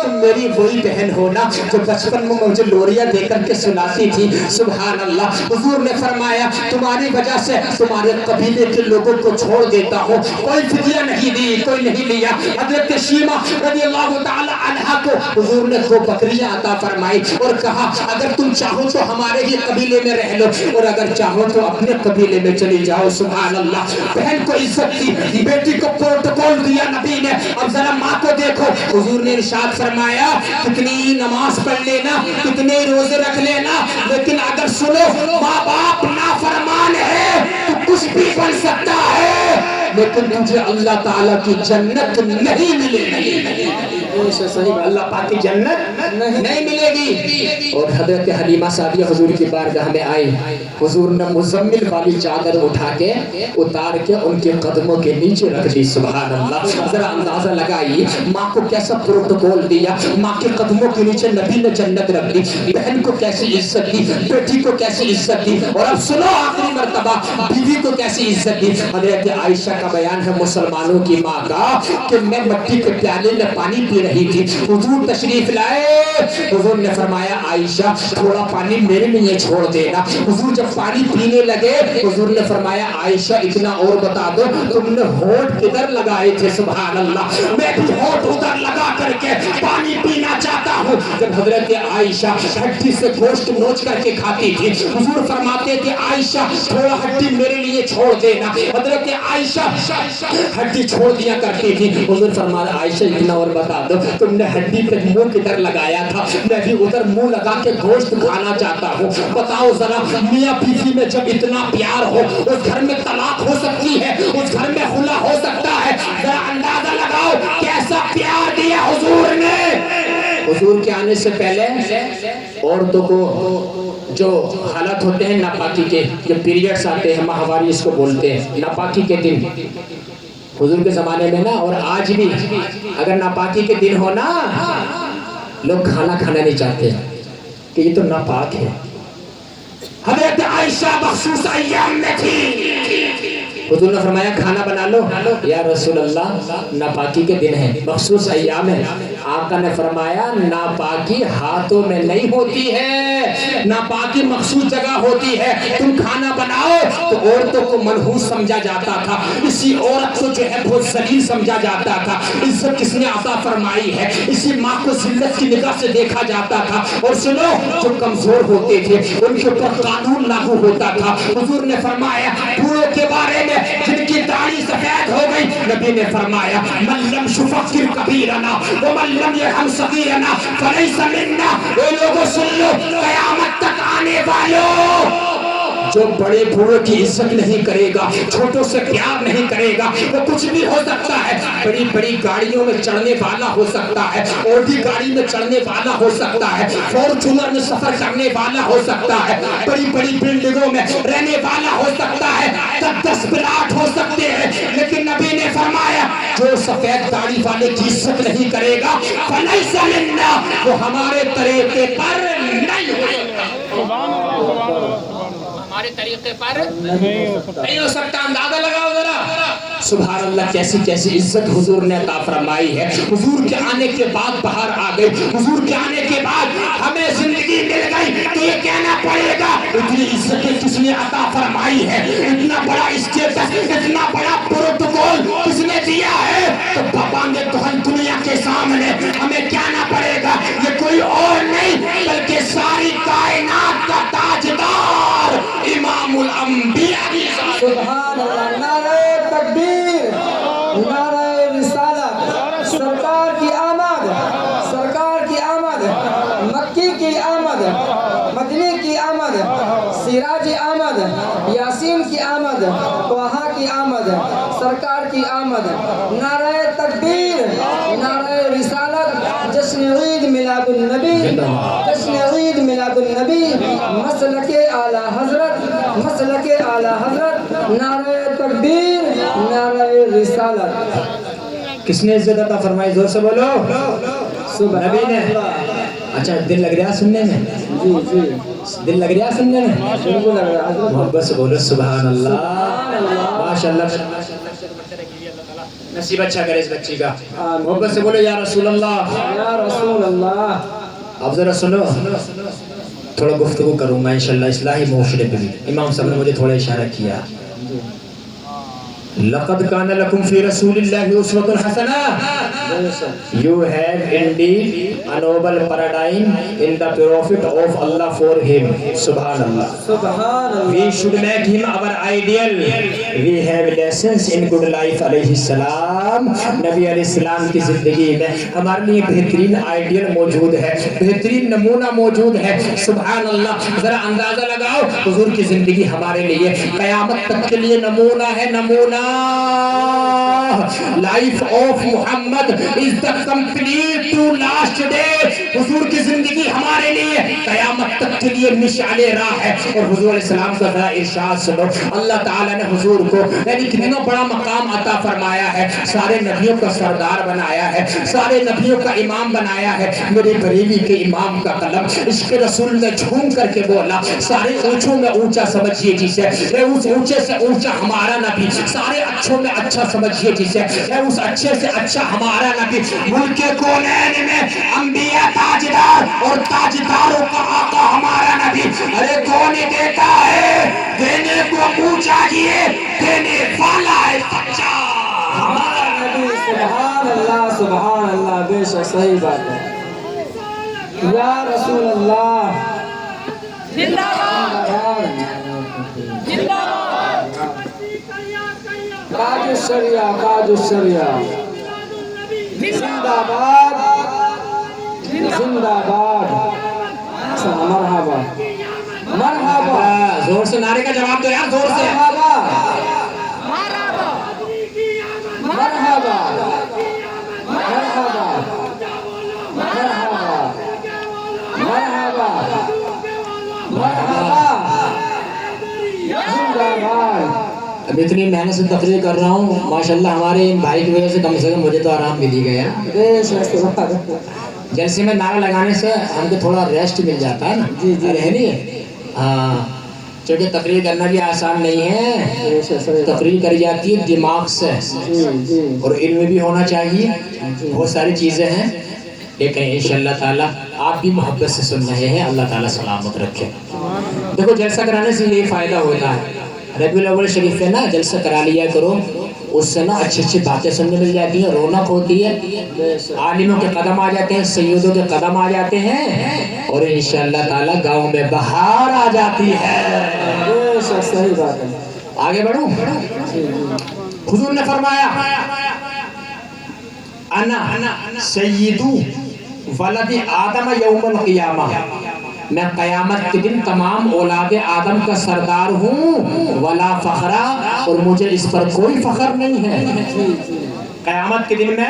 تم میری وہی بہن ہو نا جو بچپن میں مجھے لوریاں دے کر کے سناتی تھی. سبحان اللہ. حضور نے فرمایا تمہاری وجہ سے تمہارے قبیلے کے لوگوں کو چھوڑ دیتا ہوں, کوئی فدیہ نہیں دی, کوئی نہیں لیا. حضرت شیمہ رضی اللہ تعالی عنہا کو حضور نے 2 بکریاں عطا فرمائی اور کہا اگر تم چاہو تو ہمارے ہی قبیلے میں رہ لو, اور اگر چاہو تو اپنے قبیلے میں چلی جاؤ. سبحان اللہ. بہن کو عزت دی, بیٹی کو پروٹوکول دیا نبی نے. اب ذرا ماں کو دیکھو, حضور نے ارشاد فرمایا کتنی نماز پڑھ لینا, کتنے روزے رکھ لینا, لیکن اگر سنو ماں باپ نافرمان ہے تو کچھ بھی بن سکتا ہے, لیکن تجھے اللہ تعالیٰ کی جنت نہیں ملے گی. اللہ پاک کی جنت نہیں ملے گی. اور حضرت حلیمہ سعدیہ حضور کی بارگاہ میں آئی. حضور نے مزمل والی چادر اٹھا کے اتار کے ان کے قدموں کے نیچے رکھ دی. سبحان اللہ. ذرا اندازہ لگائیے ماں کو کیسا پروٹوکول دیا, ماں کے قدموں کے نیچے نبی نے جنت رکھ دی. بہن کو کیسی عزت دی, بیٹی کو کیسی عزت دی, اور اب سنو آخری مرتبہ بیوی کو کیسی عزت دی. حضرت عائشہ کا بیان ہے مسلمانوں کی ماں کا کہ میں مٹی کے پیالے میں پانی پی رہی تھی, حضور تشریف لائے. حضور نے فرمایا عائشہ تھوڑا پانی میرے لیے چھوڑ دینا. حضور جب پانی پینے لگے حضور نے فرمایا عائشہ اتنا اور بتا دو تم نے ہونٹ کدھر لگائے تھے. سبحان اللہ. میں بھی ہونٹ ادھر لگا کر کے پانی پینا چاہتا ہوں. جب حضرت عائشہ ہڈی سے گوشت نوچ کر کے کھاتی تھی حضور فرماتے تھے عائشہ تھوڑا ہڈی میرے لیے چھوڑ دینا. حضرت عائشہ ہڈی چھوڑ دیا کرتی تھی. حضور فرمایا عائشہ اتنا اور بتا دو تم نے ہڈی پہ منہ کدھر لگایا تھا, میں بھی ادھر منہ لگا کے گوشت کھانا چاہتا ہوں. بتاؤ ذرا میاں بیوی میں جب اتنا پیار ہو اس گھر میں طلاق ہو سکتی ہے, اس گھر میں خلا ہو سکتا ہے. ذرا اندازہ لگاؤ کیسا پیار دیا حضور نے. حضور کے آنے سے پہلے عورتوں کو جو حالات ہوتے ہیں ناپاکی کے, جو پیریڈز آتے ہیں ماہواری اس کو بولتے ہیں, ناپاکی کے دن حضور کے زمانے میں نا اور آج بھی اگر ناپاکی کے دن ہو نا لوگ کھانا کھانا نہیں چاہتے کہ یہ تو ناپاک ہے. حضرت عائشہ مخصوص ایام میں تھی, حضور نے فرمایا کھانا بنا لو. یا رسول اللہ ناپاکی کے دن ہے, مخصوص ایام ہے, آقا نے فرمایا ناپاکی ہاتھوں میں نہیں ہوتی ہے، ناپاکی مخصوص جگہ ہوتی ہے. تم کھانا بناؤ تو عورتوں کو منحوس سمجھا جاتا تھا، اسی عورت کو جو ہے بہت ذلیل سمجھا جاتا تھا. عزت کس نے عطا فرمائی ہے؟ اسی ماں کو ذلت کی نگاہ سے دیکھا جاتا تھا. اور سنو، جو کمزور ہوتے تھے ان کے اوپر قانون لاگو ہوتا تھا. حضور نے فرمایا بوڑھوں کے بارے میں جن کی داڑھی سفید ہو گئی، نبی نے فرمایا من لم یفکر کبیرنا ومن لم یرحم صغیرنا فلیس منا. اے لوگوں سن لو، قیامت تک آنے والوں، جو بڑے بوڑھوں کی عزت نہیں کرے گا، چھوٹوں سے پیار نہیں کرے گا، وہ کچھ بھی ہو سکتا ہے. بڑی بڑی گاڑیوں میں چڑھنے والا ہو سکتا ہے، اوڈی گاڑی میں چڑھنے والا ہو سکتا ہے، فارچونر میں سفر کرنے والا ہو سکتا ہے، بڑی بڑی بلڈنگوں میں رہنے والا ہو سکتا ہے، 10 پلاٹ ہو سکتے ہیں. لیکن نبی نے فرمایا جو سفید داڑھی والے کی عزت نہیں کرے گا فلیس منا، وہ ہمارے طریقے پر نہیں ہوگا، ہمارے طریقے پر نہیں ہو سکتا. اندازہ لگاؤ ذرا. سبحان اللہ، کیسی کیسی عزت حضور نے عطا فرمائی ہے. حضور کے آنے کے بعد باہر آ گئے، حضور کے آنے کے بعد ہمیں زندگی مل گئی تو یہ کہنا پڑے گا اتنی عزتیں کس نے عطا فرمائی ہے، اتنا بڑا اسٹیٹس، اتنا بڑا پروٹوکول کس نے دیا ہے. تو بابا نے دنیا کے سامنے ہمیں کہنا پڑے گا یہ کوئی اور نہیں بلکہ ساری کائنات کا تاجدار امام الانبیاء. سبحان اللہ. نعرہ تکبیر، نعرہ رسالت. سرکار کی آمد، سرکار کی آمد، مکی کی آمد، مدنی کی آمد، سراج آمد، یاسین کی آمد، طٰہٰ کی آمد، سرکار کی آمد. نعرہ تکبیر، نعرہ رسالت. جشن عید میلاد النبی، جشن عید میلاد النبی. مسلک اعلیٰ حضرت، مسلک اعلیٰ حضرت. نعرہ تکبیر، نعرہ رسالت. کس نے عزت عطا فرمائی؟ زور سے بولو. نبی نے. اچھا، دل لگ رہا سننے میں؟ جی جی، دل لگ رہا سننے میں؟ بالکل لگ رہا ہے. محبت سے بولو سبحان اللہ. ماشاء اللہ، نصیب اچھا کرے اس بچی کا. محبت سے بولو یا رسول اللہ، یا رسول اللہ. اب ذرا سنو، تھوڑا گفتگو کروں گا انشاءاللہ اصلاحی معاشرے پہ بھی. امام صاحب نے مجھے تھوڑا اشارہ کیا. لقد كان لكم في رسول الله اسوة حسنة. You have indeed a noble paradigm in the prophet of Allah for him. Subhanallah. سبحان We Allah. should make him our ideal. We have lessons in good life علیہ السلام. نبی علیہ السلام کی زندگی میں ہمارے لیے بہترین آئیڈیل موجود ہے، بہترین نمونہ موجود ہے. سبحان اللہ. ذرا اندازہ لگاؤ، حضور کی زندگی ہمارے لیے قیامت تک کے لیے نمونہ ہے. نمونہ. Life of Muhammad is the complete to last day. حضور کی زندگی ہمارے لیے قیامت تک کے لیے مشعل راہ ہے. اور حضور علیہ السلام کا ذرا ارشاد سنو. اللہ تعالیٰ نے حضور کو یعنی کتنا بڑا مقام عطا فرمایا ہے. سارے نبیوں کا سردار بنایا ہے، سارے نبیوں کا امام بنایا ہے. میرے بریلی کے امام کا قلم عشق رسول نے جھوم کر کے بولا سارے اونچوں میں اونچا سمجھیے جسے، اس اونچے سے اونچا ہمارا نبی. سارے اچھوں میں اچھا سمجھیے جسے، اس اچھے سے اچھا ہمارا نبی. ملک کونین میں انبیاء تاجدار اور تاجداروں کا آقا ہمارا نبی. ارے کون دیتا ہے؟ دینے کو منہ چاہیے، دینے والا ہے سچا ہمارا نبی. سبحان اللہ، سبحان اللہ. بے شک صحیح بات ہے. یا رسول اللہ. زندہ باد، زندہ باد. تاج الشریعہ، تاج الشریعہ. زندہ باد، زندہ باد. مرحبا، مرحبا، زور سے نعرے کا جواب دو یار، زور سے. مرحبا، مرحبا، مرحبا، مرحبا، مرحبا، مرحبا. زندہ باد. اب اتنی محنت سے تقریر کر رہا ہوں ماشاءاللہ، ہمارے ان بھائی کی وجہ سے کم مجھے تو آرام مل گیا. بے شک. جلسے میں نعرہ لگانے سے ہم کو تھوڑا ریسٹ مل جاتا ہے نا. جی جی. ہے نہیں؟ ہاں، چونکہ تقریر کرنا بھی آسان نہیں ہے. تقریر کری جاتی ہے دماغ سے، جی جی. اور علم بھی ہونا چاہیے. بہت ساری چیزیں ہیں. لیکن انشاءاللہ تعالیٰ آپ بھی محبت سے سن رہے ہیں. اللہ تعالیٰ سلامت رکھے. دیکھو جلسہ کرانے سے یہی فائدہ ہوتا ہے. ربیع الاول شریف پہ نا جلسہ کرا لیا کرو, اس سے نا اچھی اچھی باتیں سننے مل جاتی ہیں, رونق ہوتی ہے, عالموں کے قدم آ جاتے ہیں, سیدوں کے قدم آ جاتے ہیں, اور انشاءاللہ تعالیٰ گاؤں میں بہار آ جاتی ہے. صحیح بات ہے. آگے بڑھوں. حضور نے فرمایا انا سیدو ولد آدم یوم القیامہ, میں قیامت کے دن تمام اولاد آدم کا سردار ہوں. ولا فخرا, اور مجھے اس پر کوئی فخر نہیں ہے. قیامت کے دن میں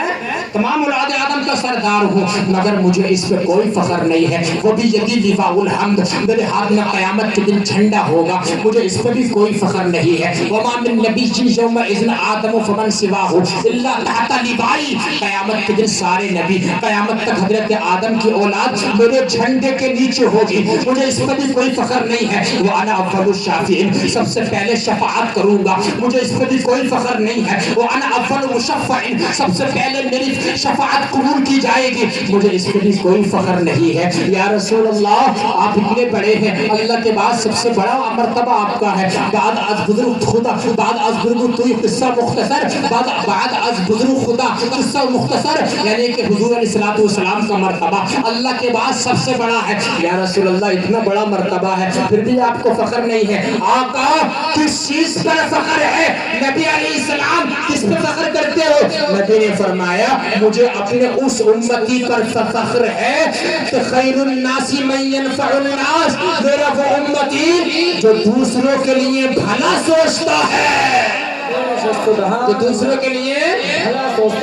تمام اولاد آدم کا سردار ہوں, مگر مجھے اس پہ کوئی فخر نہیں ہے. وہ بھی یدی لواء الحمد, میرے ہاتھ میں قیامت کے دن جھنڈا ہوگا, مجھے اس پہ بھی کوئی فخر نہیں ہے. وما من نبی یومئذ آدم فمن سواہ الا تحت لوائی, قیامت کے دن سارے نبی, قیامت تک حضرت آدم کی اولاد میرے جھنڈے کے نیچے ہوگی, مجھے اس پہ بھی کوئی فخر نہیں ہے. وانا اول الشافعین, سب سے پہلے شفاعت کروں گا, مجھے اس پہ بھی کوئی فخر نہیں ہے. وانا اول مشفع, سب سے پہلے میری شفاعت قبول کی جائے گی, مجھے اس پہ بھی کوئی فخر نہیں ہے. یا رسول اللہ آپ اتنے بڑے ہیں, اللہ کے بعد سب سے بڑا مرتبہ آپ کا ہے. بعد از بزرگ خدا, بعد از بزرگ تو قصہ مختصر, بعد از بزرگ خدا قصہ مختصر, یعنی کہ حضور علیہ الصلوۃ والسلام کا مرتبہ اللہ کے بعد سب سے بڑا ہے. یا رسول اللہ اتنا بڑا مرتبہ ہے, پھر بھی آپ کو فخر نہیں ہے. آقا کس چیز پر فخر ہے؟ نبی علیہ السلام کس پر فخر کرتے ہو؟ نبی نے فرمایا مجھے اپنے اس امتی پر فخر ہے کہ خیر الناس من ينفع الناس, میرا وہ امتی جو دوسروں کے لیے بھلا سوچتا ہے, جو دوسروں کے لیے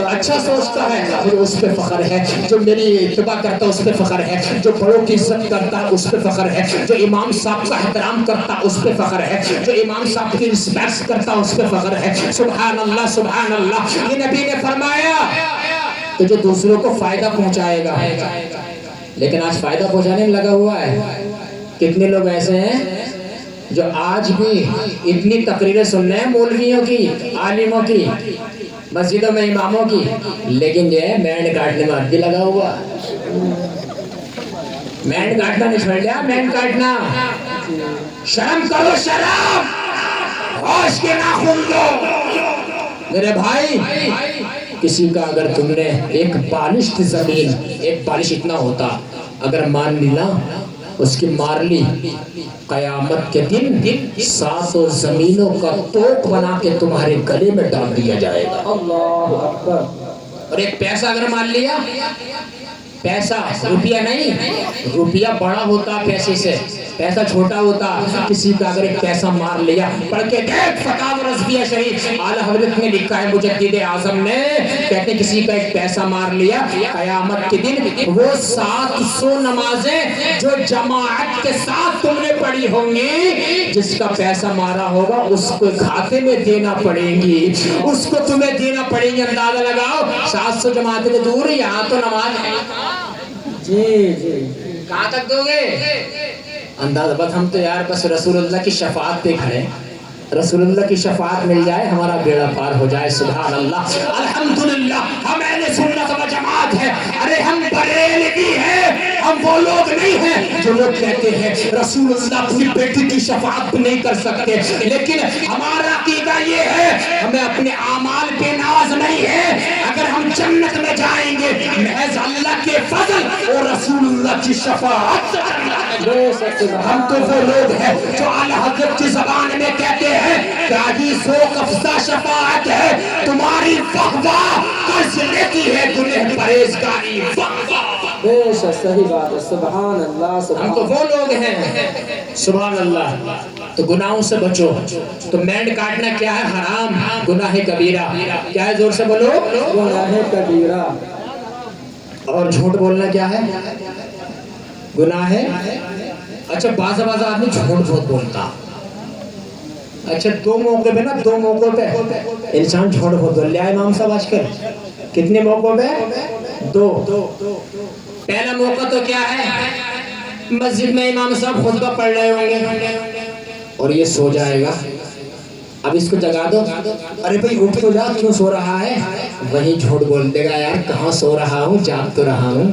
اچھا سوچتا ہے, مجھے اس پہ فخر ہے. جو میری اتباع کرتا ہے اس پہ فخر ہے, جو بڑوں کی عزت کرتا ہے اس پہ فخر ہے, جو امام صاحب کا احترام کرتا ہے اس پہ فخر ہے, جو امام صاحب کی رسپیکٹ کرتا ہے اس پہ فخر ہے. سبحان اللہ سبحان اللہ. یہ نبی نے فرمایا کہ جو دوسروں کو فائدہ پہنچائے گا, لیکن آج فائدہ پہنچانے میں لگا ہوا ہے. کتنے لوگ ایسے ہیں جو آج بھی اتنی تقریریں سن رہے ہیں مولویوں کی, عالموں کی, مسجدوں میں اماموں کی, لیکن جو ہے مینڈ کاٹنے میں بھی لگا ہوا. مینڈ کاٹنا نہیں چھوڑ لیا, مینڈ کاٹنا. شرم کرو, شرم, ہوش کے ناخن دو. میرے بھائی کسی کا اگر تم نے ایک بالشت زمین, ایک بالش اتنا ہوتا, اگر مان لی نا اس کی مار لی, قیامت کے دن 7 زمینوں کا توق بنا کے تمہارے گلے میں ڈال دیا جائے گا. اللہ اکبر. اور ایک پیسہ اگر مان لیا, پیسہ روپیہ نہیں, روپیہ بڑا ہوتا پیسے سے, پیسہ چھوٹا ہوتا. کسی کا اگر ایک پیسہ مار لیا, پڑھ کے دیکھ فتاوی رضویہ شریف, اعلیٰ حضرت نے لکھا ہے, مجدد اعظم نے کہتے ہیں کسی کا ایک پیسہ مار لیا, قیامت کے دن وہ 700 نمازیں جو جماعت کے ساتھ تم نے پڑھی ہوں گی, جس کا پیسہ مارا ہوگا اس کو کھاتے میں دینا پڑے گی, اس کو تمہیں دینا پڑے گی. اندازہ لگاؤ 700 جماعتیں تو دور, یہاں تو نماز ہے. جی جی, کہاں تک دو گے انداز؟ بس ہم تو یار بس رسول اللہ کی شفاعت پہ کھڑے, رسول اللہ کی شفاعت مل جائے ہمارا بیڑا پار ہو جائے. سبحان اللہ, الحمدللہ. ہم اہل سنت و جماعت ہیں. ارے ہم بریلوی ہیں, ہم وہ لوگ نہیں ہیں جو لوگ کہتے ہیں رسول اللہ اپنی بیٹی کی شفاعت نہیں کر سکتے. لیکن ہمارا عقیدہ یہ ہے, ہمیں اپنے اعمال پہ ناز نہیں ہے. اگر ہم جنت میں جائیں گے محض اللہ کے فضل اور رسول اللہ کی شفاعت. ہم تو وہ لوگ ہیں جو اعلیٰ حضرت کی زبان میں کہتے ہیں کہ ذوق افزا شفاعت ہے تمہاری وقوع, قرض لیتی ہے گنہ پرہیزگاری وقوع. بے شک صحیح بات ہے. سبحان اللہ. ہم تو وہ لوگ ہیں. سبحان اللہ. تو گناہوں سے بچو. تو مینڈ کاٹنا کیا ہے؟ حرام, گناہ کبیرہ. کیا ہے؟ زور سے بولو. گناہ کبیرہ. اور جھوٹ بولنا کیا ہے؟ گناہ ہے. اچھا بعض آدمی جھوٹ بہت بولتا. اچھا دو موقع پہ نا, دو موقع پہ انسان جھوٹ بہت بول لیا. امام صاحب آج کل کتنے موقع پہ؟ 2. پہلا موقع تو کیا ہے, مسجد میں امام صاحب خطبہ پڑھ رہے ہوں گے اور یہ سو جائے گا. اب اس کو جگا دو, ارے بھائی اٹھ تو جا, کیوں سو رہا ہے؟ وہی جھوٹ بول دے گا, یار کہاں سو رہا ہوں, جاگ تو رہا ہوں.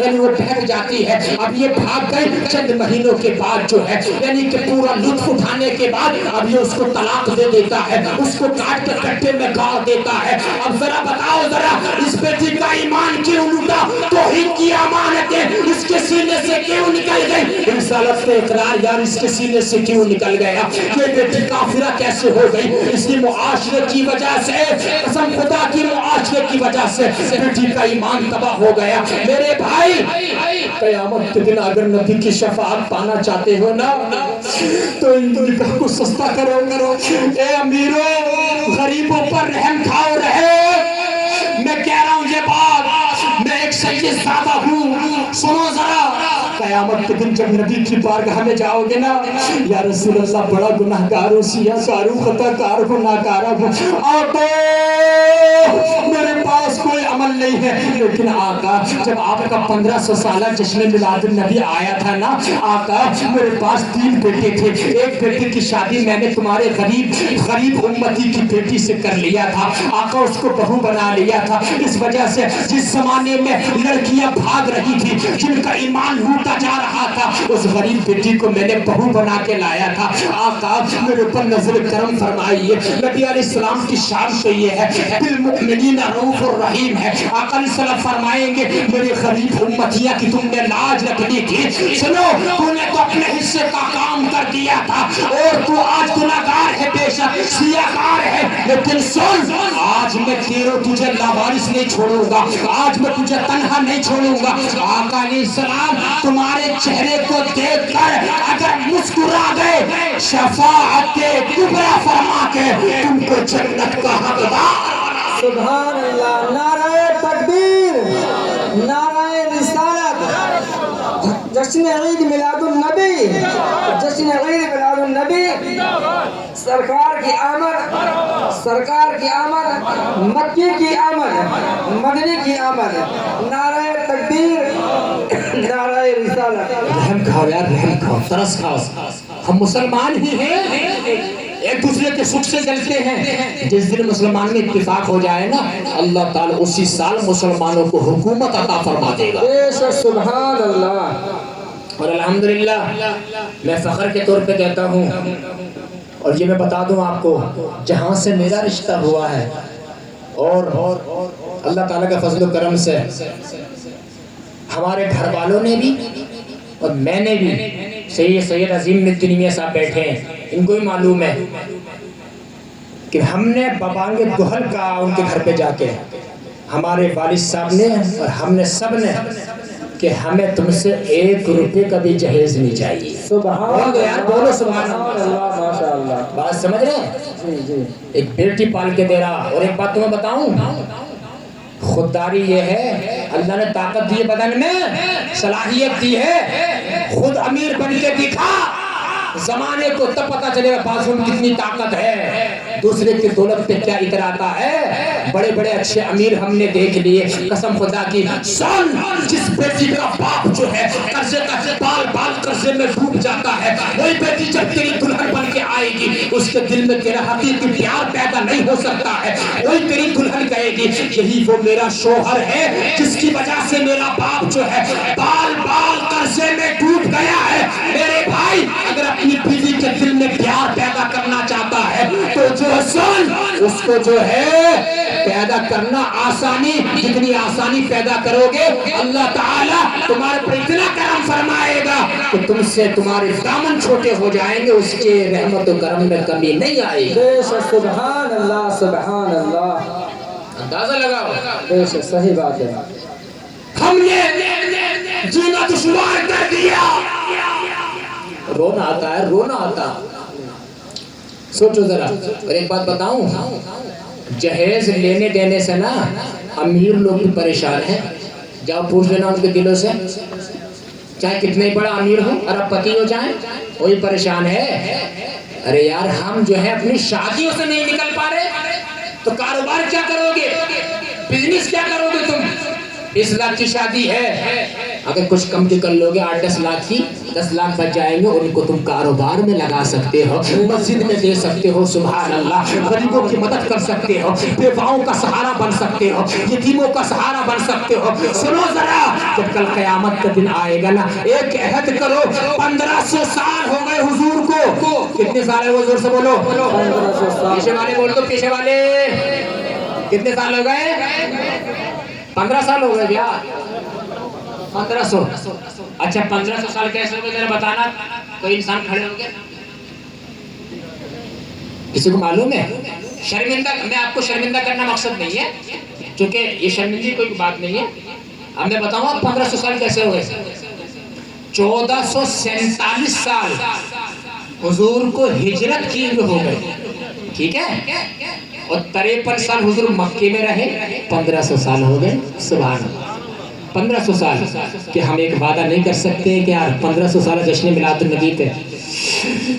یعنی وہ بہک جاتی ہے. اب یہ بھاگ گئے چند مہینوں کے بعد جو ہے یعنی کہ پورا لطف اٹھانے کے بعد اب یہ اس کو طلاق دے دیتا ہے, اس کو کاٹ کے کٹے میں گاڑ دیتا ہے. اب ذرا بتاؤ ذرا اس بیٹی کا ایمان کیوں لوٹا, توحید کی امانتیں اس کے سینے سے کیوں نکل گئی؟ رسالت پہ اقرار یار اس کے سینے سے کیوں نکل گیا؟ یہ بیٹی کافرہ کیسے ہو گئی؟ اس کی معاشرے کی وجہ سے, قسم خدا کی معاشرے کی وجہ سے بیٹی کا ایمان تباہ ہو گیا. میرے بھائی قیامت کے دن اگر نبی کی شفاعت پانا چاہتے ہو نا تو ان نکاح کو سستا کرو. اے امیروں غریبوں پر رحم کھاؤ رہے. میں کہہ رہا ہوں یہ بات, میں ایک سید زادہ ہوں, سنو ذرا. قیامت کے دن جب نبی کی بارگاہ میں جاؤ گے نا, یا رسول اللہ بڑا گناہگار ہوں, سیاہ کاروں, خطا کار ہوں, ناکارہ ہوں, آقا میرے پاس کوئی عمل نہیں ہے. لیکن آقا جب آپ کا 1500 سالہ جشن میلاد النبی آیا تھا نا, آقا میرے پاس 3 بیٹے تھے. ایک بیٹے کی شادی میں نے تمہارے غریب امتی کی بیٹی سے کر لیا تھا. آقا اس کو بہو بنا لیا تھا. اس وجہ سے جس زمانے میں لڑکیاں بھاگ رہی تھی, جن کا ایمان لوٹا جا رہا تھا, اس غریب بیٹی کو میں نے بہو بنا کے لایا تھا. آقا میرے پر نظر کرم فرمائیے. نبی علیہ السلام کی شان تو یہ ہے بالمؤمنین رؤوف الرحیم ہے. آقا علیہ السلام فرمائیں گے میری غریب امتیاں کی تم نے لاج رکھنی تھی. سنو تو نے تو اپنے حصے کا کام کر دیا تھا, اور تو آج گناہگار ہے, بے شک سیاہکار ہے, لیکن سن آج میں تجھے لاوارث نہیں چھوڑوں گا, آج میں تجھے تنہا نہیں چھوڑوں گا. آقا علیہ السلام تمہارے چہرے کو دیکھ کر اگر مسکرا گئے, شفاعت کبریٰ فرما کے تم کو جنت کا حقدار. سبحان اللہ. نعرہ تکبیر, نعرہ رسالت. جشن عید میلاد النبی, جشن عید میلاد النبی. سرکار کی آمد, سرکار کی آمد, مکی کی آمد, مدنی کی آمد. نعرہ تکبیر, نعرہ رسالت. رحم کھاؤ یار, رحم کھاؤ, ترس کھاؤ. ہم مسلمان ہی ہیں, ایک دوسرے کے سکھ سے جلتے ہیں. جس دن مسلمان میں اتفاق ہو جائے نا, اللہ تعالیٰ اسی سال مسلمانوں کو حکومت عطا فرما دے گا. سبحان اللہ. اور الحمدللہ میں فخر کے طور پہ کہتا ہوں, اور یہ میں بتا دوں آپ کو, جہاں سے میرا رشتہ ہوا ہے اور اللہ تعالیٰ کا فضل و کرم سے ہمارے گھر والوں نے بھی اور میں نے بھی, سید عظیم الدین میاں صاحب بیٹھے ہیں, ان کو بھی معلوم ہے کہ ہم نے بابانگ دہل کا ان کے گھر پہ جا کے ہمارے والد صاحب نے اور ہم نے سب نے کہ ہمیں تم سے 1 روپے کا بھی جہیز نہیں چاہیے. سبحان اللہ, بولو سبحان اللہ. ماشاء اللہ. بات سمجھ رہے ہیں؟ جی جی. ایک بیٹی پال کے دے رہا. اور ایک بات تمہیں بتاؤں, خودداری یہ ہے, اللہ نے طاقت دی بدن میں, صلاحیت دی ہے, خود امیر بن کے دکھا, زمانے کو تب پتا چلے گا بازو میں کتنی طاقت ہے, دوسرے کی دولت پہ کیا اتراتا ہے. بڑے بڑے اچھے امیر ہم نے دیکھ لیے, قسم خدا کی. سن جس بیٹی کا باپ جو ہے قرضے کا بال بال قرضے میں ڈوب جاتا ہے, وہی بیٹی جب تیری دلہن بن کے آئے گی, اس کے دل میں تیرا حقیقی پیار پیدا نہیں ہو سکتا ہے, وہی تیری دلہن کہے گی یہی وہ میرا شوہر ہے جس کی وجہ سے میرا باپ جو ہے بال بال قرضے میں ڈوب گیا ہے. میرے بھائی اگر اپنی بیوی کے دل میں پیار پیدا کرنا چاہتا ہے تو جو سن اس کو جو ہے پیدا کرنا آسانی, جتنی آسانی پیدا کرو گے اللہ تعالیٰ تمہارے پر اتنا کرم فرمائے گا کہ تم سے تمہارے دامن چھوٹے ہو جائیں گے, اس کے رحمت و کرم میں کمی نہیں آئے گی. سبحان اللہ, سبحان اللہ. اندازہ لگاؤ, بے شک صحیح بات ہے. ہم نے جینا دشوار کر دیا. رونا آتا ہے, رونا آتا. سوچو ذرا. اور ایک بات بتاؤں, جہیز لینے دینے سے نا امیر لوگ بھی پریشان ہیں. جاؤ پوچھ لینا ان کے دلوں سے, چاہے کتنے بڑا امیر ہو, ارب پتی ہو جائیں, وہی پریشان ہے. ارے یار ہم جو ہے اپنی شادیوں سے نہیں نکل پا رہے تو کاروبار کیا کرو گے, بزنس کیا کرو گے تم. 20 لاکھ کی شادی ہے, اگر کچھ کم کی کر لوگے 8-10 لاکھ کی 10 لاکھ بچ جائیں گے، ان کو تم کاروبار میں لگا سکتے ہو، مسجد میں دے سکتے ہو، سبحان اللہ، غریبوں کی مدد کر سکتے ہو، بیواؤں کا سہارا بن سکتے ہو، یتیموں کا سہارا بن سکتے ہو۔ سنو ذرا، جب کل قیامت کا دن آئے گا نا، ایک عہد کرو، 1500 سال ہو گئے حضور کو، کتنے سال ہے حضور سے بولو، 1500 سال۔ پیچھے والے بول دو، پیچھے والے کتنے سال ہو گئے؟ 15 سال ہو گئے کیا؟ 1500۔ اچھا 1500 سال کیسے ہو گئے ذرا بتانا، کوئی انسان کھڑے ہو گئے؟ کسی کو معلوم ہے؟ شرمندہ، میں آپ کو شرمندہ کرنا مقصد نہیں ہے، کیونکہ یہ شرمندگی کوئی بات نہیں ہے۔ اب میں بتاؤں آپ 1500 سال کیسے ہو گئے؟ 1447 سال حضور کو ہجرت کی ہو گئے، ٹھیک ہے؟ اور 53 سال حضور مکے میں رہے، 1500 سال ہو گئے، سبحان اللہ۔ 1500 سال کہ ہم ایک وعدہ نہیں کر سکتے کہ یار 1500 سال جشن میلاد النبی پہ،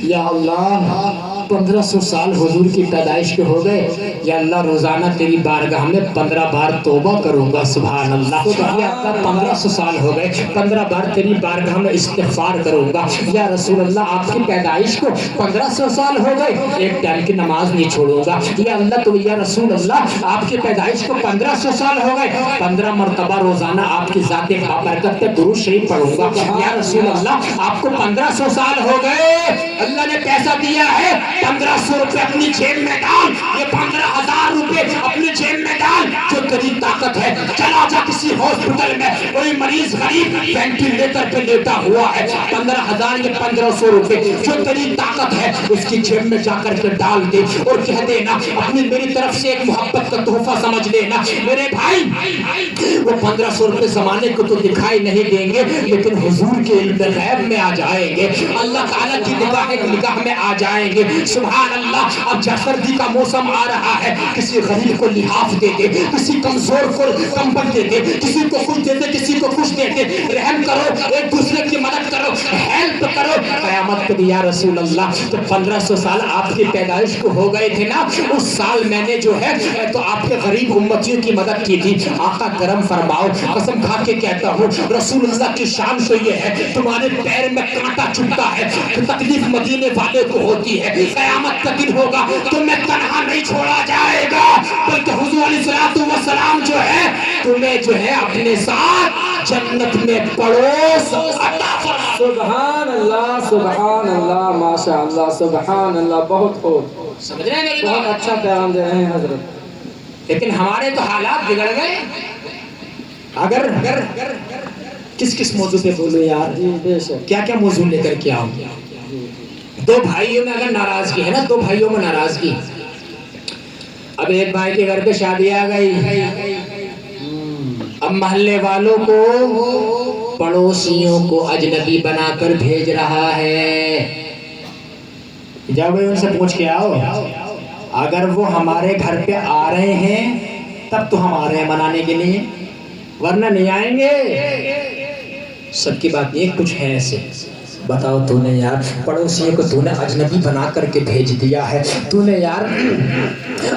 یا اللہ 1500 سال حضور کی پیدائش کے ہو گئے، یا اللہ روزانہ تیری بارگاہ میں 15 بار توبہ کروں گا، سبحان اللہ۔ یا اللہ 1500 سال ہو گئے، 15 بار تیری بارگاہ میں استغفار کروں گا، یا رسول اللہ آپ کی پیدائش کو 1500 سال ہو گئے، ایک ٹائم کی نماز نہیں چھوڑوں گا، یا اللہ تو یا رسول اللہ آپ کی پیدائش کو 1500 سال ہو گئے، 15 مرتبہ روزانہ آپ کی ذات بابرکت پہ درود شریف پڑھوں گا، یا رسول اللہ آپ کو 1500 سال ہو گئے، اللہ نے پیسہ دیا ہے، 1500 روپے اپنی جیب میں ڈال، یہ 15000 روپے اپنی جیب میں ڈال، جو تیری طاقت ہے چلا جا کسی ہاسپٹل میں، کوئی مریض غریب وینٹیلیٹر پہ لیٹا ہوا ہے، 15000 یہ 1500 روپے جو تیری طاقت ہے اس کی جیب میں جا کر کے ڈال دے، اور کہہ دینا اپنی میری طرف سے ایک محبت کا تحفہ سمجھ لینا میرے بھائی، وہ 1500 روپے زمانے کو تو دکھائی نہیں دیں گے، لیکن حضور کے علم غیب میں آ جائیں گے، اللہ تعالیٰ کی نگاہ میں آ جائیں گے، سبحان اللہ۔ اب سردی کا موسم آ رہا ہے، کسی غریب کو لحاف دے دے، کسی کمزور کو کمبل دے دے، کسی کو کچھ دے دے، کسی کو کچھ دے دے، رحم کرو، ایک دوسرے کی مدد کرو، ہیلپ کرو۔ قیامت کے یا رسول اللہ جب 1500 سال آپ کی پیدائش کو ہو گئے تھے نا، اس سال میں نے جو ہے تو آپ کے غریب امتیوں کی مدد کی تھی، آقا کرم فرماؤ، قسم کھا کے کہتا ہوں رسول اللہ کی شان تو یہ ہے تمہارے پیر میں کانٹا چبھتا ہے، تکلیف مدینے والے کو ہوتی ہے، قیامت کا دن ہوگا تمہیں تنہا نہیں چھوڑا جائے گا، بلکہ حضور علیہ السلام جو ہے تمہیں جو ہے اپنے ساتھ جنت میں پڑوس عطا فرما۔ سبحان اللہ، سبحان اللہ، ماشاء اللہ، سبحان اللہ، بہت خوب، سمجھ رہے ہیں میری بہت بات؟ اچھا پیغام دے رہے ہیں حضرت۔ لیکن ہمارے تو حالات بگڑ گئے، اگر کس موضوع پہ بولو یار، جی بے شک، کیا کیا موضوع لے کر کے آؤں؟ دو بھائیوں میں اگر ناراضگی ہے نا، دو بھائیوں میں ناراضگی، اب ایک بھائی کے گھر پہ شادی آ گئی، اب محلے والوں کو پڑوسیوں کو اجنبی بنا کر بھیج رہا ہے، جب ان سے پوچھ کے آؤ، اگر وہ ہمارے گھر پہ آ رہے ہیں تب تو ہم آ رہے ہیں منانے کے لیے، ورنہ نہیں آئیں گے۔ سب کی بات یہ کچھ ہے ایسے، بتاؤ تو نے یار پڑوسیوں کو تو نے اجنبی بنا کر کے بھیج دیا ہے، تو نے یار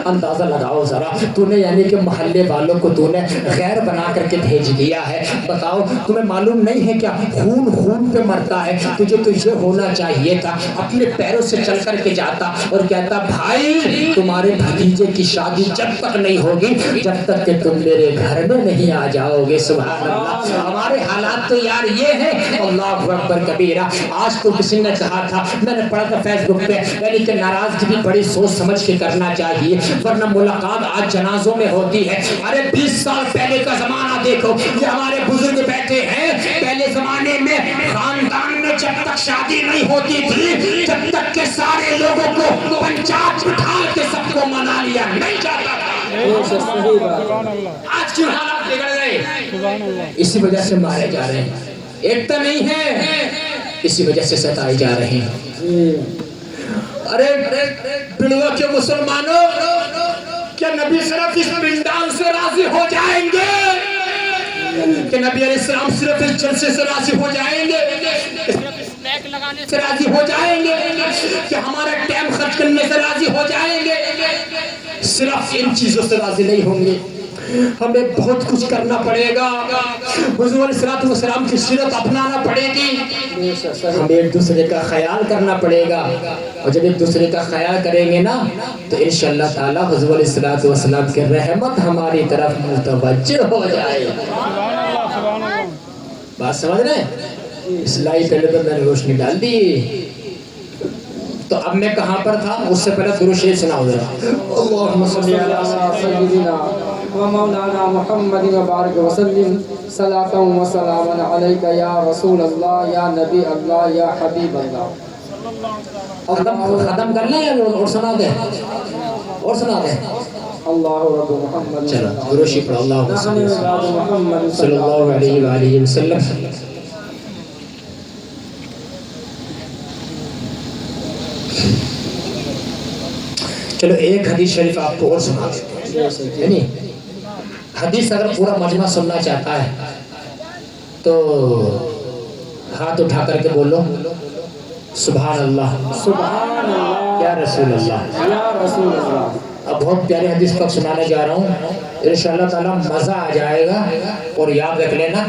اندازہ لگاؤ ذرا، تو نے یعنی کہ محلے والوں کو تو نے غیر بنا کر کے بھیج دیا ہے، بتاؤ تمہیں معلوم نہیں ہے کیا خون پہ مرتا ہے، تجھے ہونا چاہیے تھا اپنے پیروں سے چل کر کے جاتا اور کہتا بھائی تمہارے بھتیجے کی شادی جب تک نہیں ہوگی جب تک کہ تم میرے گھر میں نہیں آ جاؤ گے، سبحان اللہ۔ ہمارے حالات تو یار یہ ہے، اللہ اکبر کبیرہ۔ آج تو کسی نے کہا تھا، میں نے پڑھا تھا فیس بک پہ، یعنی کہ ناراضگی بھی بڑی سوچ سمجھ کے کرنا چاہیے، ورنہ ملاقات آج جنازوں میں ہوتی ہے۔ ارے 20 سال پہلے کا زمانہ دیکھو، یہ ہمارے بزرگ بیٹھے ہیں، پہلے زمانے میں خاندان میں جب تک شادی نہیں ہوتی تھی جب تک کہ سارے لوگوں کو پنچات بٹھا کے سب کو منا لیا نہیں جاتا تھا۔ بے شک، صحیح بات۔ آج کیوں حالات بگڑ گئے؟ اسی وجہ سے مارے جا رہے ہیں، ایکتا نہیں ہے، اسی وجہ سے ستائے جا رہے ہیں۔ ارے بڑوا کے مسلمانوں، کیا نبی صرف اس پنڈال سے راضی ہو جائیں گے کہ نبی علیہ السلام صرف اس جلسے سے راضی ہو جائیں گے، لگانے سے راضی ہو جائیں گے کہ ہمارا ٹائم خرچ کرنے سے راضی ہو جائیں گے؟ صرف ان چیزوں سے راضی نہیں ہوں گے۔ ہمیں بہت کچھ کرنا پڑے گا، حضور علیہ السلام کی سیرت اپنانا پڑے گی، ہمیں ایک دوسرے کا خیال کرنا پڑے گا، اور جب ایک دوسرے کا خیال کریں گے نا تو انشاءاللہ تعالی حضور علیہ السلام کی رحمت ہماری طرف متوجہ ہو جائے۔ بات سمجھ رہے ہیں؟ اصلاحی پہلے تو میں نے روشنی ڈال دی۔ تو اب میں کہاں پر تھا؟ اس سے پہلے درود شریف سناؤ ذرا۔ اللہم صلی علی سیدنا و مولانا محمد وبارک وسلم صلاۃ و سلام علیک یا رسول اللہ یا نبی اللہ یا حبیب اللہ۔ ختم کر لیں یا اور سنا دیں؟ اور سنا دیں؟ اللہ رب محمد چلو درود شریف پڑھو۔ اللہم صلی اللہ علیہ وآلہ وسلم۔ چلو ایک حدیث شریف آپ کو اور سنا دیتے ہیں، یعنی حدیث اگر پورا مجمع سننا چاہتا ہے تو ہاتھ اٹھا کر کے بولو سبحان اللہ، سبحان اللہ یا رسول اللہ، یا رسول اللہ۔ اب بہت پیاری حدیث پاک سنانے جا رہا ہوں، انشاءاللہ تعالی مزہ آ جائے گا، اور یاد رکھ لینا